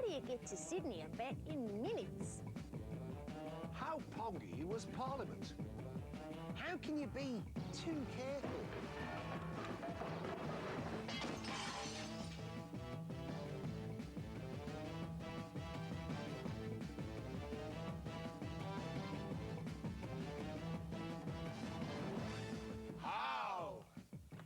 do you get to Sydney and back in minutes? How pongy was Parliament? How can you be too careful?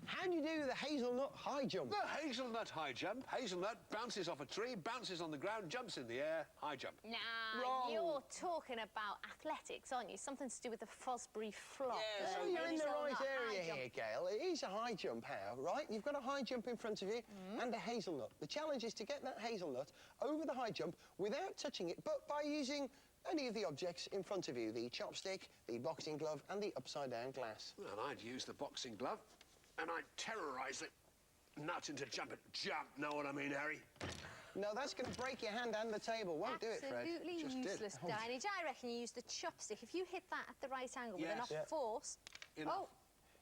How do you do the hazelnut high jump? The hazelnut high jump. Hazelnut bounces off a tree, bounces on the ground, jumps in the air, high jump. Nah, Wrong. You're talking about athletics, aren't you? Something to do with the Fosbury flop. Yes. So you're in the right Hazelnut area high jump. here, Gail. It is a high jump, how, right? You've got a high jump in front of you and a hazelnut. The challenge is to get that hazelnut over the high jump without touching it, but by using any of the objects in front of you, the chopstick, the boxing glove and the upside-down glass. Well, I'd use the boxing glove and I'd terrorise it nut into jumping. Jump, know what I mean, Harry? No, that's going to break your hand and the table. Won't do it, Fred. Absolutely Just did. useless, Dinenage. I reckon you use the chopstick. If you hit that at the right angle with Yes. enough force... Enough.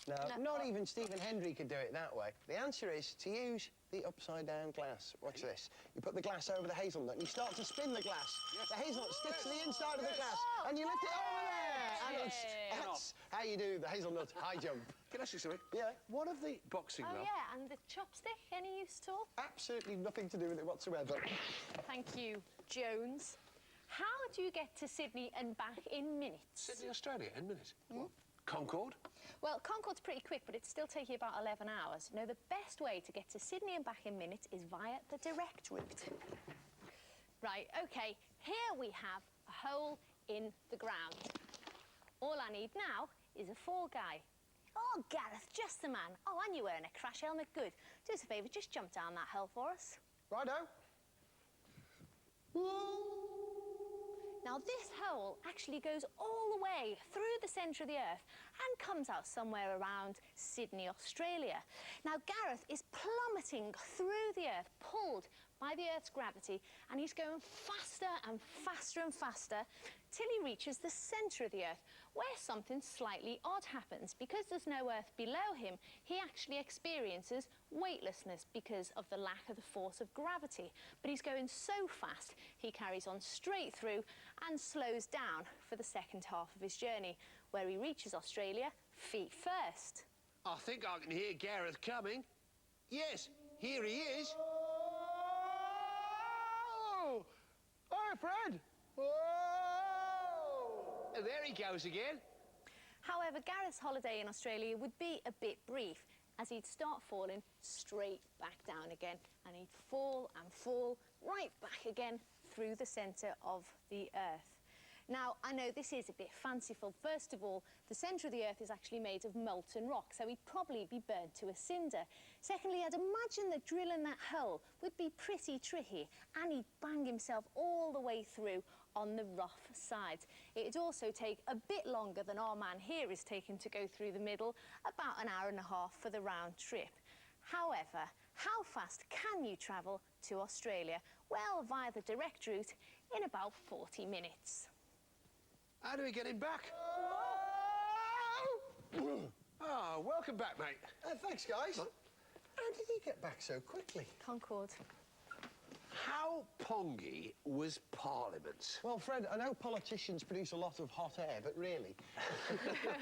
No, No. not even Stephen Hendry could do it that way. The answer is to use the upside-down glass. Watch this. You put the glass over the hazelnut and you start to spin the glass. Yes. The hazelnut sticks to the inside of the Yes. glass and you lift it over there. And Yeah. that's how you do the hazelnut high jump. Can I ask you something? Yeah. What of the boxing Oh, glove? yeah, and the chopstick, any use at all? Absolutely nothing to do with it whatsoever. Thank you, Jones. How do you get to Sydney and back in minutes? Sydney, Australia, in minutes. Concorde? Well, Concorde's pretty quick, but it'd still take you about 11 hours. No, the best way to get to Sydney and back in minutes is via the direct route. Right, OK, here we have a hole in the ground. All I need now is a fall guy. Oh, Gareth, just the man. Oh, and you're wearing a crash helmet. Good. Do us a favour, just jump down that hole for us. Righto. Now, this hole actually goes all the way through the centre of the Earth and comes out somewhere around Sydney, Australia. Now, Gareth is plummeting through the Earth, pulled by the Earth's gravity, and he's going faster and faster and faster till he reaches the centre of the Earth, where something slightly odd happens. Because there's no Earth below him, he actually experiences weightlessness because of the lack of the force of gravity. But he's going so fast, he carries on straight through and slows down for the second half of his journey, where he reaches Australia feet first. I think I can hear Gareth coming. Yes, here he is. Oh! Hi, Fred. Whoa! And there he goes again. However, Gareth's holiday in Australia would be a bit brief, as he'd start falling straight back down again, and he'd fall and fall right back again through the centre of the Earth. Now, I know this is a bit fanciful. First of all, the centre of the Earth is actually made of molten rock, so he'd probably be burnt to a cinder. Secondly, I'd imagine that drilling that hole would be pretty tricky, and he'd bang himself all the way through on the rough sides. It'd also take a bit longer than our man here is taking to go through the middle, about an hour and a half for the round trip. However, how fast can you travel to Australia? Well, via the direct route in about 40 minutes. How do we get him back? Ah, welcome back, mate. Thanks, guys. How did he get back so quickly? Concorde. How pongy was Parliament? Well, Fred, I know politicians produce a lot of hot air, but really...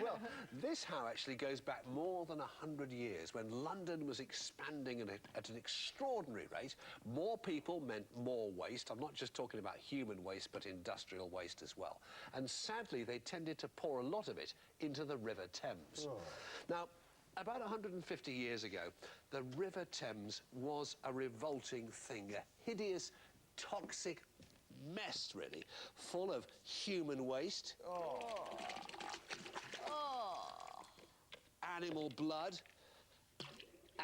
Well, this how actually goes back more than 100 years, when London was expanding at an extraordinary rate. More people meant more waste. I'm not just talking about human waste, but industrial waste as well. And sadly, they tended to pour a lot of it into the River Thames. Oh. Now, about 150 years ago, the River Thames was a revolting thing, a hideous, toxic mess, really, full of human waste, animal blood,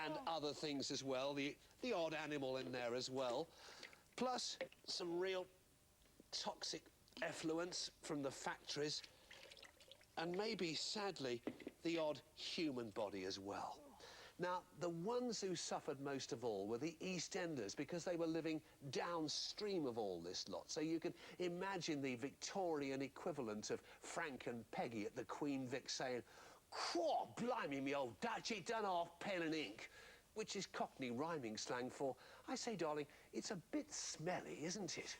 and other things as well, the odd animal in there as well, plus some real toxic effluents from the factories, and maybe, sadly, the odd human body as well. Now, the ones who suffered most of all were the East Enders, because they were living downstream of all this lot. So you can imagine the Victorian equivalent of Frank and Peggy at the Queen Vic saying, "Craw, blimey, me old Dutch, it done half pen and ink." which is Cockney rhyming slang for, I say, darling, it's a bit smelly, isn't it?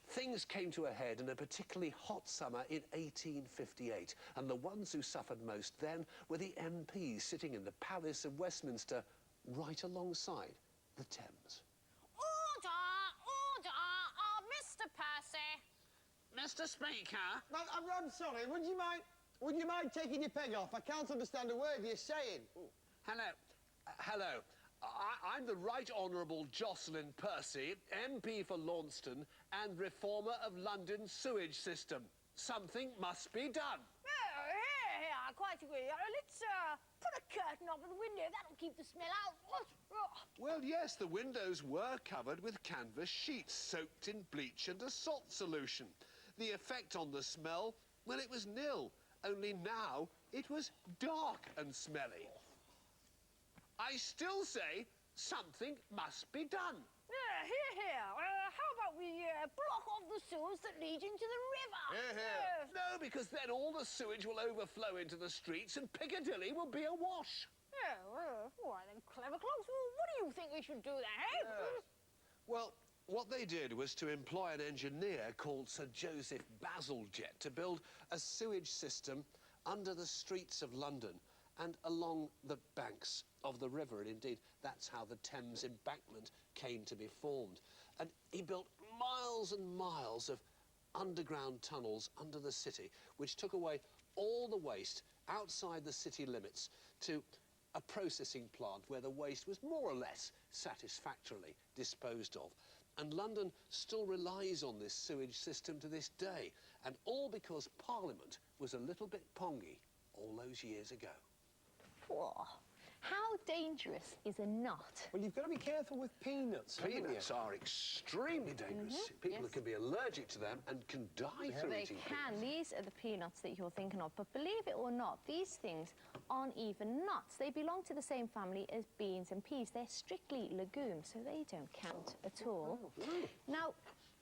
Things came to a head in a particularly hot summer in 1858, and the ones who suffered most then were the MPs sitting in the Palace of Westminster right alongside the Thames. Order! Mr. Percy! Mr. Speaker? I'm sorry, would you mind taking your peg off? I can't understand a word you're saying. Hello. I'm the Right Honourable Jocelyn Percy, MP for Launceston and reformer of London's sewage system. Something must be done. Here, I quite agree. Let's put a curtain over the window. That'll keep the smell out. Well, yes, the windows were covered with canvas sheets soaked in bleach and a salt solution. The effect on the smell, well, it was nil. Only now it was dark and smelly. I still say something must be done. Here. How about we block off the sewers that lead into the river? No, because then all the sewage will overflow into the streets and Piccadilly will be awash. All right then, clever clogs. Well, what do you think we should do then? Well, what they did was to employ an engineer called Sir Joseph Bazalgette to build a sewage system under the streets of London and along the banks of the river, and indeed that's how the Thames embankment came to be formed. And he built miles and miles of underground tunnels under the city, which took away all the waste outside the city limits to a processing plant where the waste was more or less satisfactorily disposed of. And London still relies on this sewage system to this day, and all because Parliament was a little bit pongy all those years ago. Whoa. How dangerous is a nut? Well, you've got to be careful with peanuts. Peanuts are extremely dangerous. People can be allergic to them and can die through They eating can. These are the peanuts that you're thinking of. But believe it or not, these things aren't even nuts. They belong to the same family as beans and peas. They're strictly legumes, so they don't count at all. Now,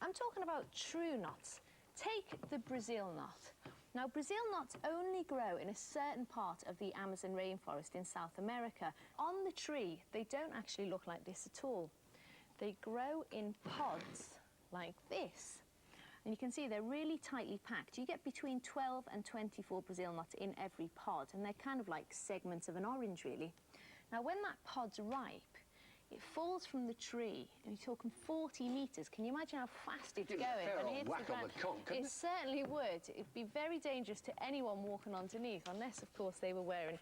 I'm talking about true nuts. Take the Brazil nut. Now, Brazil nuts only grow in a certain part of the Amazon rainforest in South America. On the tree, they don't actually look like this at all. They grow in pods like this. And you can see they're really tightly packed. You get between 12 and 24 Brazil nuts in every pod, and they're kind of like segments of an orange, really. Now, when that pod's ripe, it falls from the tree, and you're talking 40 metres. Can you imagine how fast it's going? And hits whack the on ground? the conch, couldn't It certainly would. It'd be very dangerous to anyone walking underneath, unless, of course, they were wearing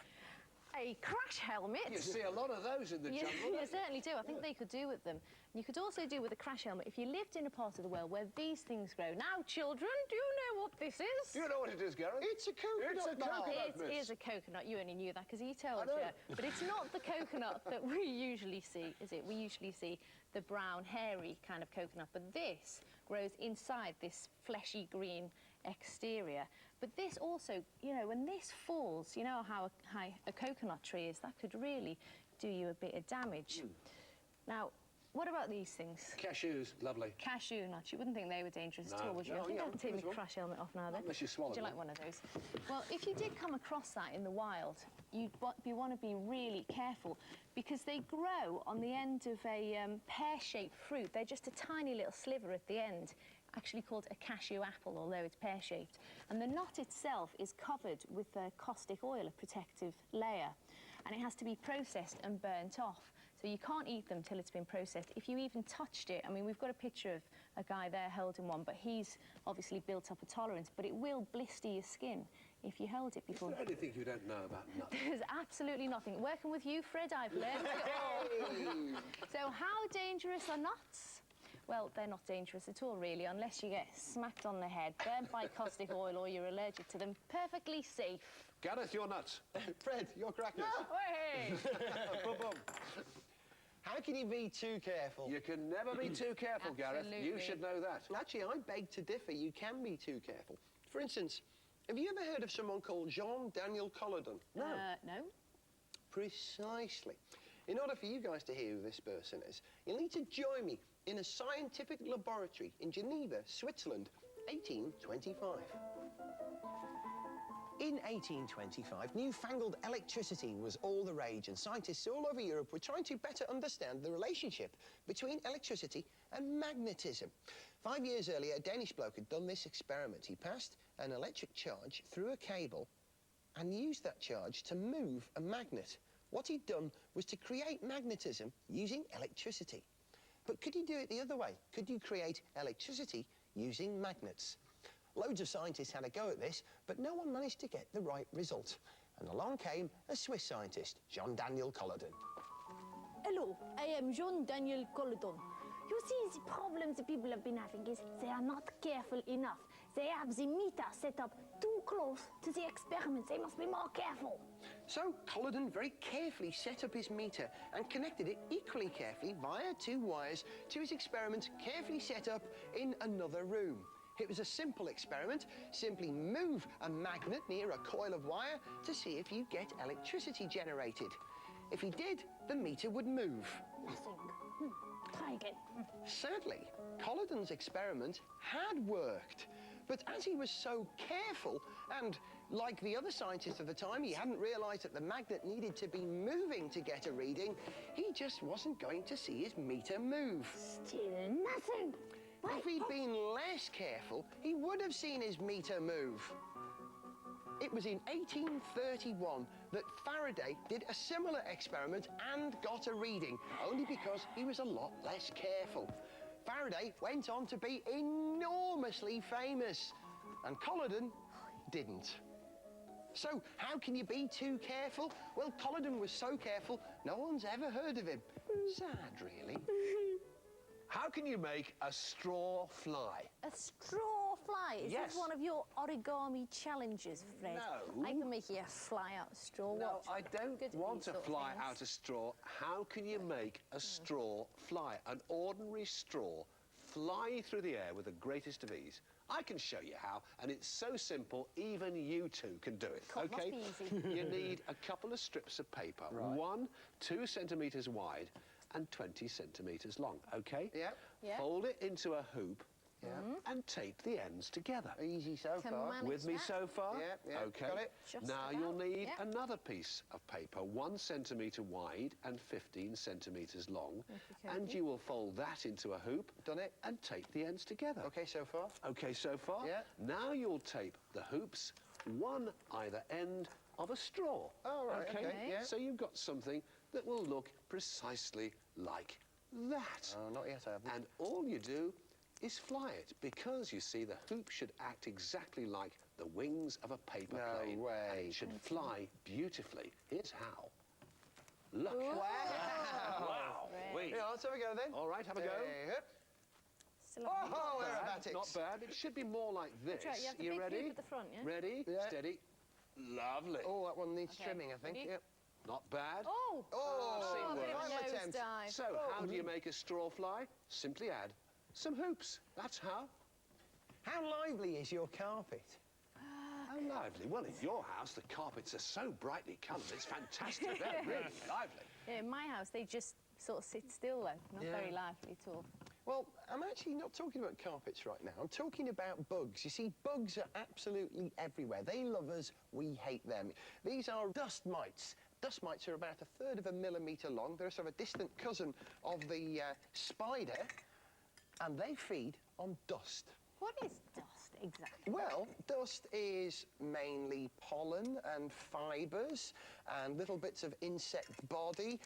a crash helmet. You see a lot of those in the jungle. You certainly do. I think they could do with them. You could also do with a crash helmet if you lived in a part of the world where these things grow. Now, children, do you know what this is? Do you know what it is, Gareth? It's a coconut. It's a coconut, It miss. is a coconut. You only knew that because he told you. But it's not the coconut that we usually see, is it? We usually see the brown, hairy kind of coconut. But this grows inside this fleshy green exterior. But this also, you know, when this falls, you know how high a coconut tree is, that could really do you a bit of damage. Now, what about these things? Cashews, lovely. Cashew nuts. You wouldn't think they were dangerous at No. all, would you? No, I think yeah, I'll take that's my all. crash helmet off now, then. Unless you swallow Would you them. like one of those? Well, if you did come across that in the wild, you'd want to be really careful because they grow on the end of a pear-shaped fruit. They're just a tiny little sliver at the end, actually called a cashew apple, although it's pear-shaped. And the nut itself is covered with a caustic oil, a protective layer, and it has to be processed and burnt off. So you can't eat them till it's been processed. If you even touched it, I mean, we've got a picture of a guy there holding one, but he's obviously built up a tolerance, but it will blister your skin if you held it before. Is there anything you don't know about nuts? There's absolutely nothing. Working with you, Fred, I've learned it all. So how dangerous are nuts? Well, they're not dangerous at all, really, unless you get smacked on the head, burnt by caustic oil, or you're allergic to them. Perfectly safe. Gareth, you're nuts. Fred, you're crackers. Hey! Boom, boom. How can you be too careful? You can never be too careful, Gareth. You Absolutely. should know that. Actually, I beg to differ. You can be too careful. For instance, have you ever heard of someone called Jean Daniel Colladon? No. Precisely. In order for you guys to hear who this person is, you'll need to join me in a scientific laboratory in Geneva, Switzerland, 1825. In 1825, newfangled electricity was all the rage, and scientists all over Europe were trying to better understand the relationship between electricity and magnetism. 5 years earlier, a Danish bloke had done this experiment. He passed an electric charge through a cable and used that charge to move a magnet. What he'd done was to create magnetism using electricity. But could you do it the other way? Could you create electricity using magnets? Loads of scientists had a go at this, but no one managed to get the right result. And along came a Swiss scientist, Jean-Daniel Colladon. Hello, I am Jean-Daniel Colladon. You see, the problem the people have been having is they are not careful enough. They have the meter set up too close to the experiment. They must be more careful. So Colladon very carefully set up his meter and connected it equally carefully via 2 wires to his experiment carefully set up in another room. It was a simple experiment. Simply move a magnet near a coil of wire to see if you get electricity generated. If he did, the meter would move. Nothing. Try again. Sadly, Colladon's experiment had worked. But as he was so careful, and like the other scientists of the time, he hadn't realised that the magnet needed to be moving to get a reading, he just wasn't going to see his meter move. Still nothing. If he'd been less careful, he would have seen his meter move. It was in 1831 that Faraday did a similar experiment and got a reading, only because he was a lot less careful. Faraday went on to be enormously famous, and Colladon didn't. So, how can you be too careful? Well, Colladon was so careful, no one's ever heard of him. Sad, really. How can you make a straw fly? A straw fly? Is Yes. this one of your origami challenges, Fred? No. I can make you a fly out of straw. No, Watch. I don't Good at want these to sort of fly things. out a straw. How can you make a straw fly? An ordinary straw fly through the air with the greatest of ease. I can show you how, and it's so simple, even you two can do it, Cool, must okay? be easy. You need a couple of strips of paper, Right. 1 2 centimetres wide and 20 centimetres long, okay? Yep. Yeah. Fold it into a hoop Yeah. and tape the ends together. Easy so Can far. manage With me that. so far? Yeah, yeah, Okay. got it. Just now about, you'll need yeah. another piece of paper, 1 centimetre wide and 15 centimetres long, and Okey-dokey. you will fold that into a hoop. Done it. And tape the ends together. Okay, so far? Okay, so far? Yeah. Now you'll tape the hoops, one either end of a straw. Oh, right, okay, yeah. So you've got something that will look precisely like that. Oh, not yet, I haven't. And all you do is fly it, because you see the hoop should act exactly like the wings of a paper No plane. way. And it should fly beautifully. Here's how. Look. Wow. Wait. Yeah, let's have a go then. All right, have a go. Yep. Still haven't Oh, got there that. are acrobatics. Not bad. It should be more like this. Right, you have the big ready? hoop at the front, yeah? Ready? Yeah. Steady. Lovely. Oh, that one needs Okay, trimming, I think. ready? Yep. Not bad. Oh! Oh, same bit works. of Final attempt. nosedive. So, how do you make a straw fly? Simply add some hoops. That's how. How lively is your carpet? How lively. Well, in your house, the carpets are so brightly coloured. It's fantastic. They're really lively. Yeah, in my house, they just sort of sit still, though. Not Yeah. very lively at all. Well, I'm actually not talking about carpets right now. I'm talking about bugs. You see, bugs are absolutely everywhere. They love us, we hate them. These are dust mites. Dust mites are about 1/3 of a millimetre long. They're sort of a distant cousin of the spider, and they feed on dust. What is dust, exactly? Well, dust is mainly pollen and fibres and little bits of insect body,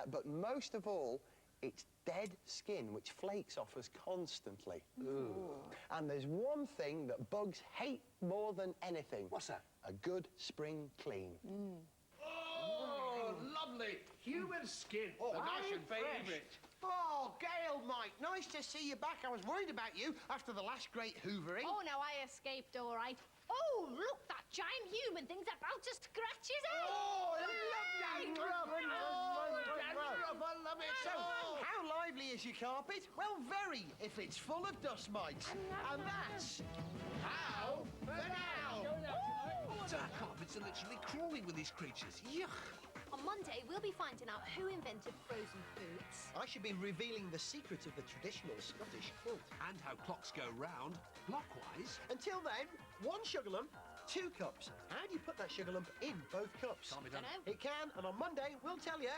but most of all, it's dead skin which flakes off us constantly. Ooh. And there's one thing that bugs hate more than anything. What's that? A good spring clean. Oh, lovely. Human skin. The national favourite. Oh, Gail, mate, nice to see you back. I was worried about you after the last great hoovering. Oh, no, I escaped all right. Oh, look, that giant human thing's about to scratch his head. Oh, I love it. So, how lively is your carpet? Well, very, if it's full of dust mites. And that's how for now. Our carpets are literally crawling with these creatures. Yuck. On Monday, we'll be finding out who invented frozen foods. I should be revealing the secret of the traditional Scottish quilt. And how clocks go round clockwise. Until then, one sugar lump 2 cups. How do you put that sugar lump in both cups? Can't be done. Dunno. It can, and on Monday we'll tell you.